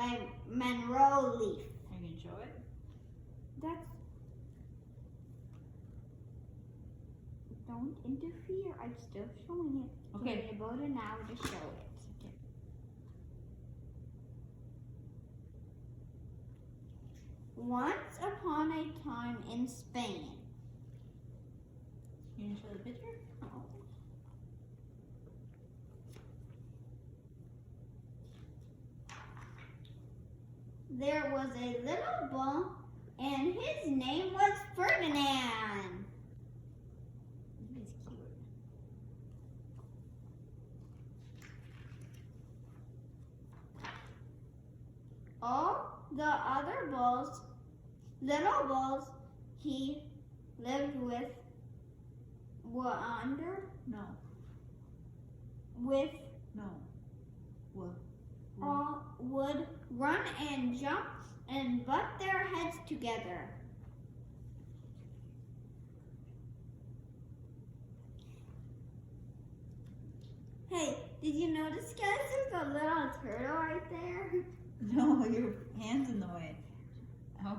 by Monroe Leaf. Are you gonna show it? That's. Don't interfere. I'm still showing it. Okay. Give me about an hour to show it. Okay. Once upon a time in Spain. You gonna show the picture? There was a little boy, and his name was Ferdinand. He's cute. All the other little bulls he lived with were under No. with No. What? all would run and jump and butt their heads together. Hey, did you notice, guys, there's a little turtle right there? No, your hand's in the way. Oh,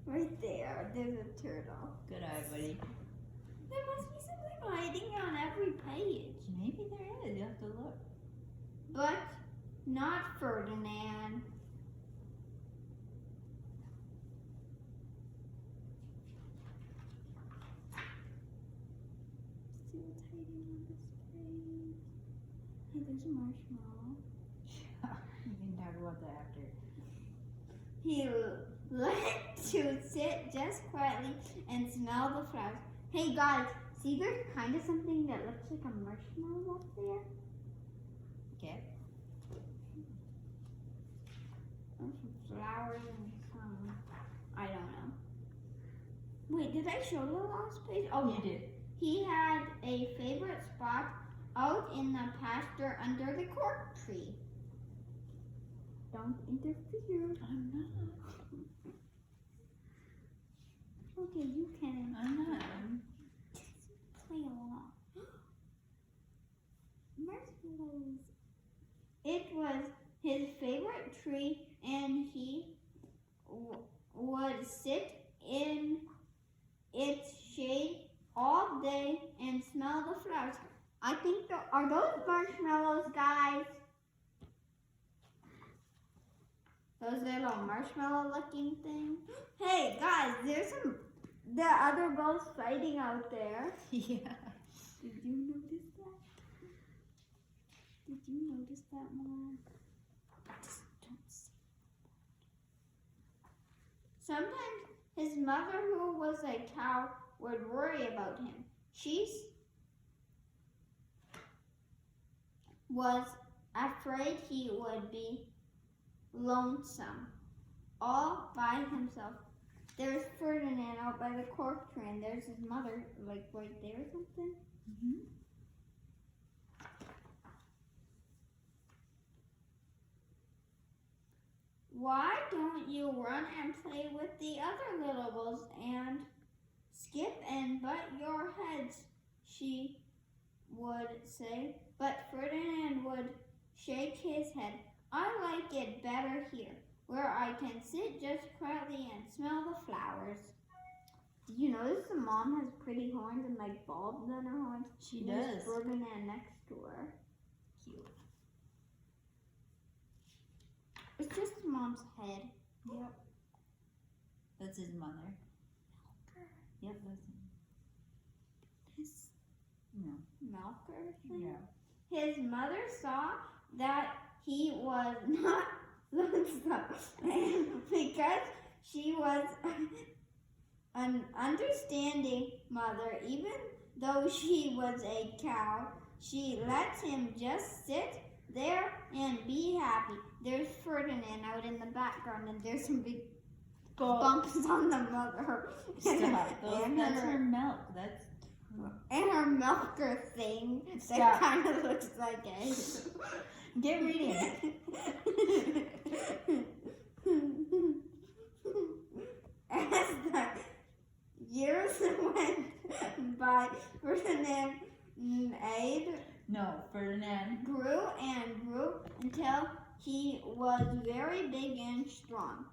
Right there, there's a turtle. good eye, buddy. There must be something hiding on every page. Maybe there is. You have to look. But not Ferdinand. See what's hiding on this page. Hey, there's a marshmallow. You can talk about that after. He liked to sit just quietly and smell the flowers. Hey guys, see there's kind of something that looks like a marshmallow up there? Okay. There's some flowers and some, I don't know. Wait, did I show the last page? Oh, You did. He had a favorite spot out in the pasture under the cork tree. Don't interfere. I'm not. Okay, you can. I'm not. Play along. Marshmallows. It was his favorite tree, and he would sit in its shade all day and smell the flowers. I think are those marshmallows, guys? Those little marshmallow-looking things. Hey, guys, there's the other bulls fighting out there. Yeah. Did you notice that? Did you notice that, Mom? Just don't say that. Sometimes his mother, who was a cow, would worry about him. She was afraid he would be lonesome all by himself. There's Ferdinand out by the cork tree, and there's his mother, like right there or something. Mm-hmm. Why don't you run and play with the other little bulls and skip and butt your heads, she would say. But Ferdinand would shake his head. I like it better here, where I can sit just quietly and smell the flowers. Did you notice the mom has pretty horns and like bulbs on her horns? She And does. there's Ferdinand next to her. Cute. It's just mom's head. Yep. That's his mother. Yep, that's him. His No. milker thing? Yeah. His mother saw that he was not lonesome, and because she was an understanding mother, even though she was a cow, she let him just sit there and be happy. There's Ferdinand out in the background, and there's some big bumps on the mother. Stop. and That's her her, milk. That's and her milker thing Stop. that kind of looks like a... Get reading. As the years went by, Ferdinand No, Ferdinand. grew and grew until He was very big and strong.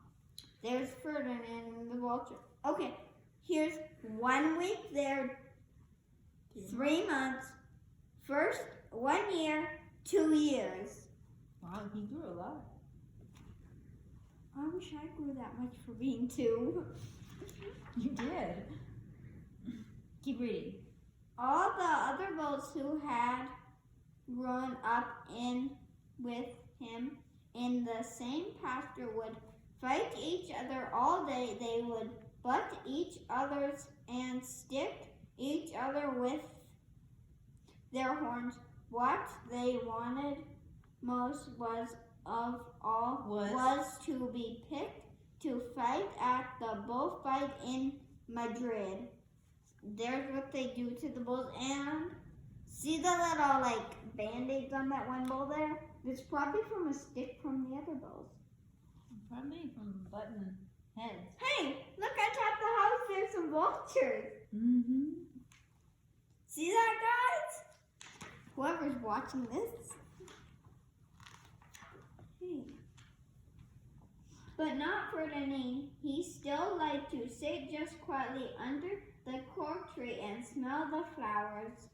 There's Ferdinand and the vulture. Okay, here's 1 week there, 3 months, first 1 year, 2 years. Wow, he grew a lot. I wish I grew that much for being 2. You did. Keep reading. All the other bulls who had grown up in with him in the same pasture would fight each other all day. They would butt each other's and stick each other with their horns. What they wanted most was to be picked to fight at the bullfight in Madrid. There's what they do to the bulls. And see the little band-aids on that one bull there? It's probably from a stick from the other bulls. Probably from button heads. Hey, look at top of the house. There's some vultures. Mm-hmm. See that, guys? Whoever's watching this. Hey. But not Ferdinand. He still liked to sit just quietly under the cork tree and smell the flowers.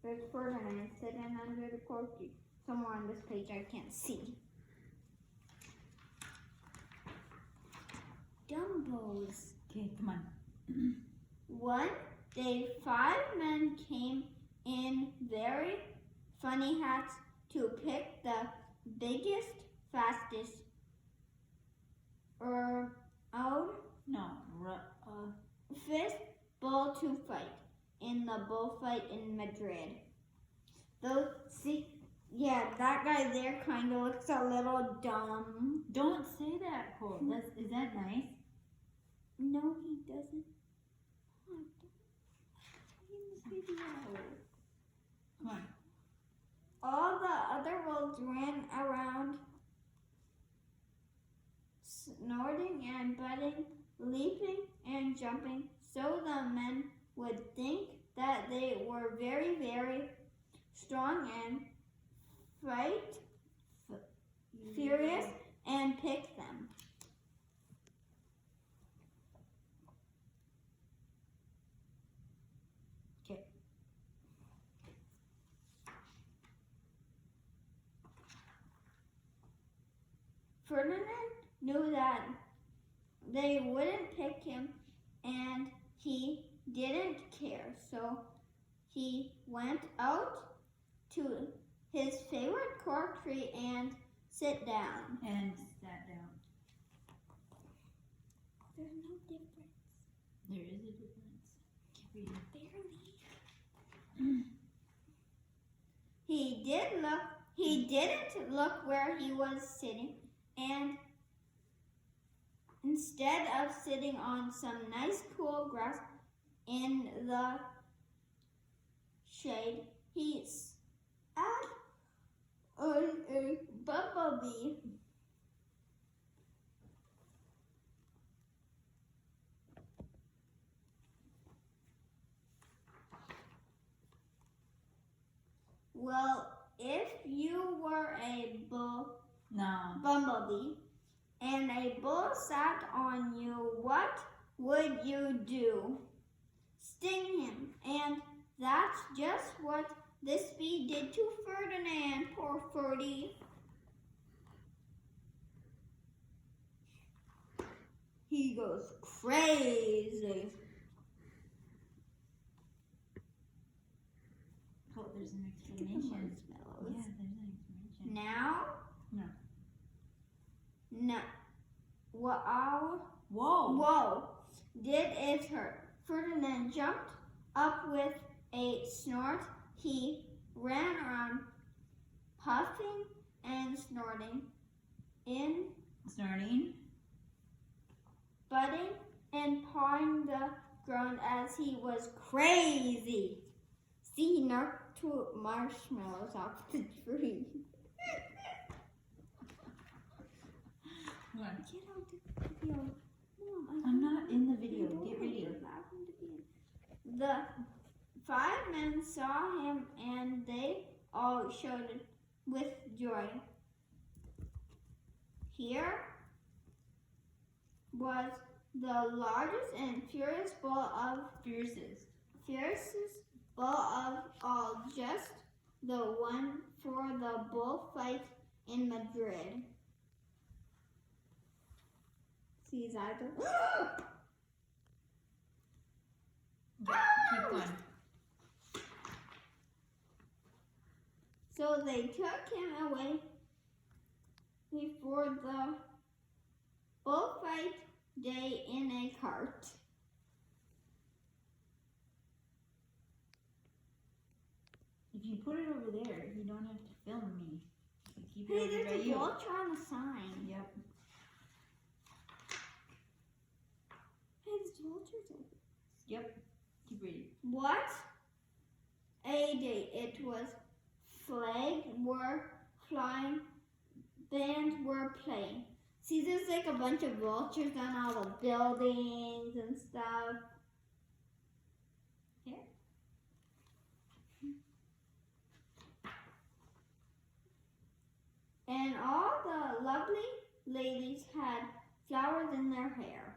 There's Ferdinand sitting under the cork tree. Somewhere on this page I can't see. Dumbos. Okay, come on. One day, 5 men came in very funny hats to pick the biggest, fastest, fifth bull to fight in the bullfight in Madrid. That guy there kind of looks a little dumb. Don't say that, Colt. Is that nice? No, he doesn't. Come on. All the other wolves ran around, snorting and butting, leaping and jumping, so the men would think that they were very, very strong and fight furious and pick them. Okay. Ferdinand knew that they wouldn't pick him, and he didn't care, so he went out to his favorite cork tree and sat down. And sat down. There's no difference. There is a difference. Keep reading. Barely. He didn't look where he was sitting, and instead of sitting on some nice cool grass in the shade, he sat on a bumblebee. Well, if you were a bumblebee and a bull sat on you, what would you do? Sting him. And that's just what this bee did to Ferdinand, poor Ferdy. He goes crazy. Oh, there's an explanation. Yeah, there's an explanation. Now? No. No. Wow. Whoa. Whoa. Did it hurt? Ferdinand jumped up with a snort. He ran around, puffing and snorting, butting and pawing the ground as he was crazy. See, he knocked 2 marshmallows off the tree. Come on. Get out the video. Mom, I'm not in the video. Get ready. The 5 men saw him and they all shouted with joy. Here was the largest and fiercest bull of all, just the one for the bullfight in Madrid. See his eyes go. Keep going. So they took him away before the bullfight day in a cart. If you put it over there, you don't have to film me. You keep it Hey, over by there's a you. vulture on the sign. Yep. Hey, there's vultures over there. Yep. Keep reading. What a day it was. Flags were flying, bands were playing. See, there's like a bunch of vultures on all the buildings and stuff. Yeah. And all the lovely ladies had flowers in their hair.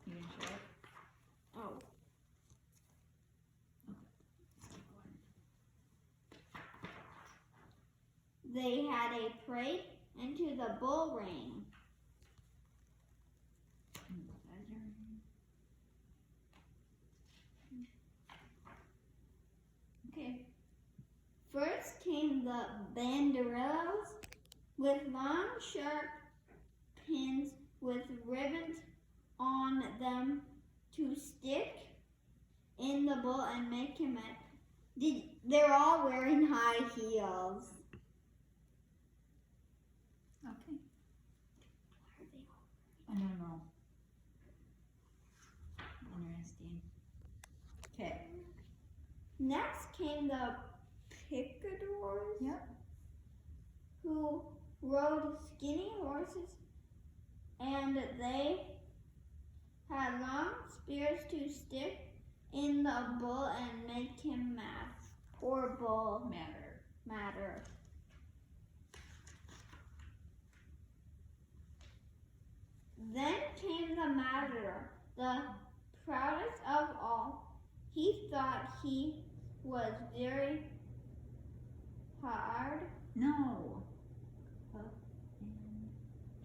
You gonna show it? Oh. They had a parade into the bull ring. Okay. First came the banderillas with long sharp pins with ribbons on them to stick in the bull and make him they're all wearing high heels. Okay. I don't know. Interesting. Okay. Next came the picadors. Yep. Who rode skinny horses, and they had long spears to stick in the bull and make him mad. Poor bull. Matter. Then came the matador, the proudest of all. He thought he was very hard, No.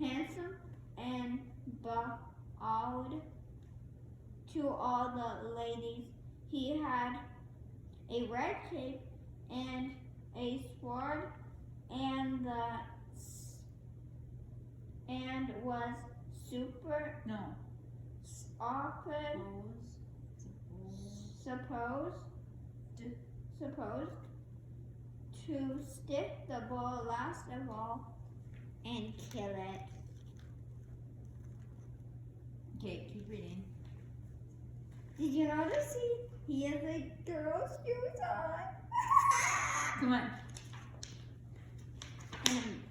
handsome, and bowed to all the ladies. He had a red cape and a sword, and was No. often supposed to stick the bull last of all and kill it. Okay, keep reading. Did you notice he has a girl's shoes on? Come on. And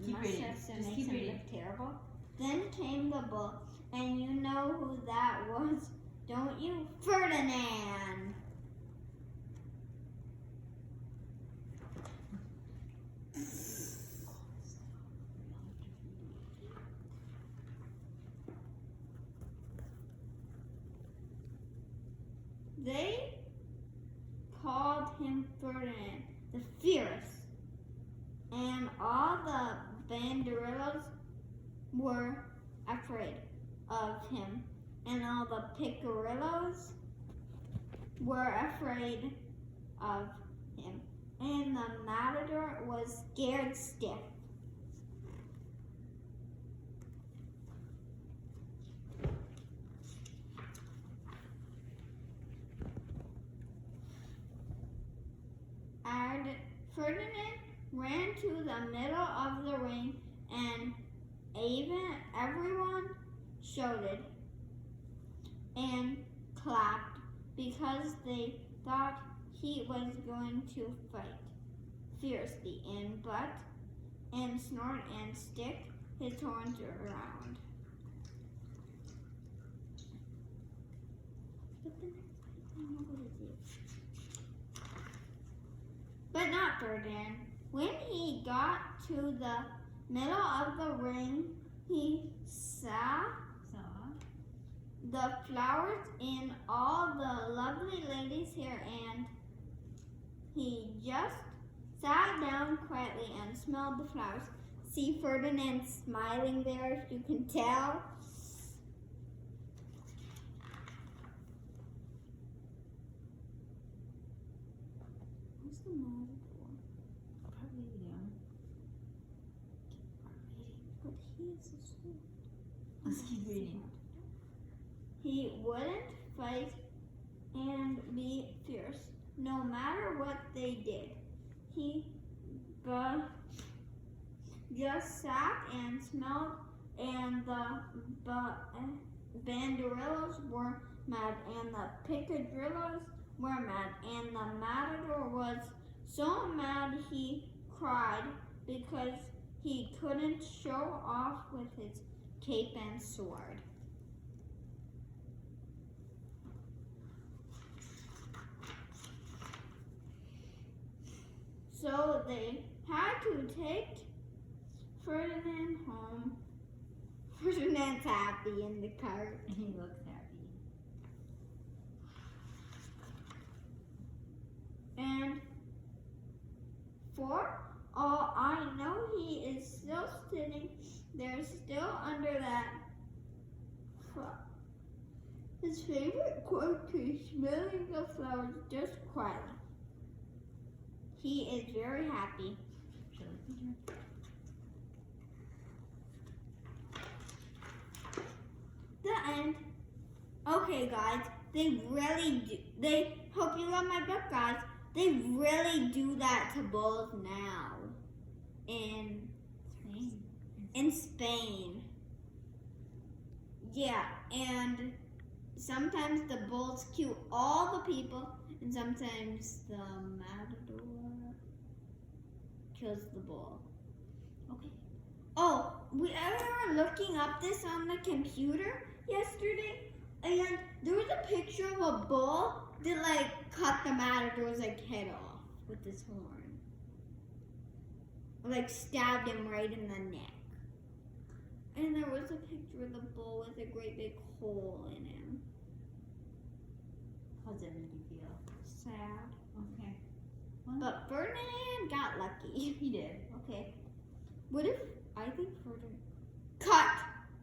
Keep my reading. sister Just makes keep him reading. look terrible. Then came the bull, and you know who that was, don't you? Ferdinand. They called him Ferdinand the Fierce, and all the banderillas were afraid of him, and all the picarillos were afraid of him, and the matador was scared stiff. And Ferdinand ran to the middle of the ring, and everyone shouted and clapped because they thought he was going to fight fiercely and butt and snort and stick his horns around. But not Ferdinand. When he got to the middle of the ring, he saw the flowers in all the lovely ladies' hair, and he just sat down quietly and smelled the flowers. See Ferdinand smiling there, if you can tell. What's the matador? Probably young. But he is a sword. Let's keep reading. He wouldn't fight and be fierce, no matter what they did. He just sat and smelled, and the banderillos were mad, and the picadrillos were mad, and the matador was so mad he cried because he couldn't show off with his cape and sword. So they had to take Ferdinand home. Ferdinand's happy in the cart. He looks happy. And for all I know, he is still sitting there, still under that. His favorite quote is smelling the flowers just quietly. He is very happy. The end. Okay, guys, they really do. They hope you love my book, guys. They really do that to bulls now in Spain. Yeah, and sometimes the bulls kill all the people, and sometimes the matador kills the bull. Okay. Oh, we were looking up this on the computer yesterday, and there was a picture of a bull that cut the matador's head off with his horn. Stabbed him right in the neck. And there was a picture of the bull with a great big hole in him. How does that make you feel? Sad. Okay. But Ferdinand got lucky. He did. Okay. What if I think Ferdinand cut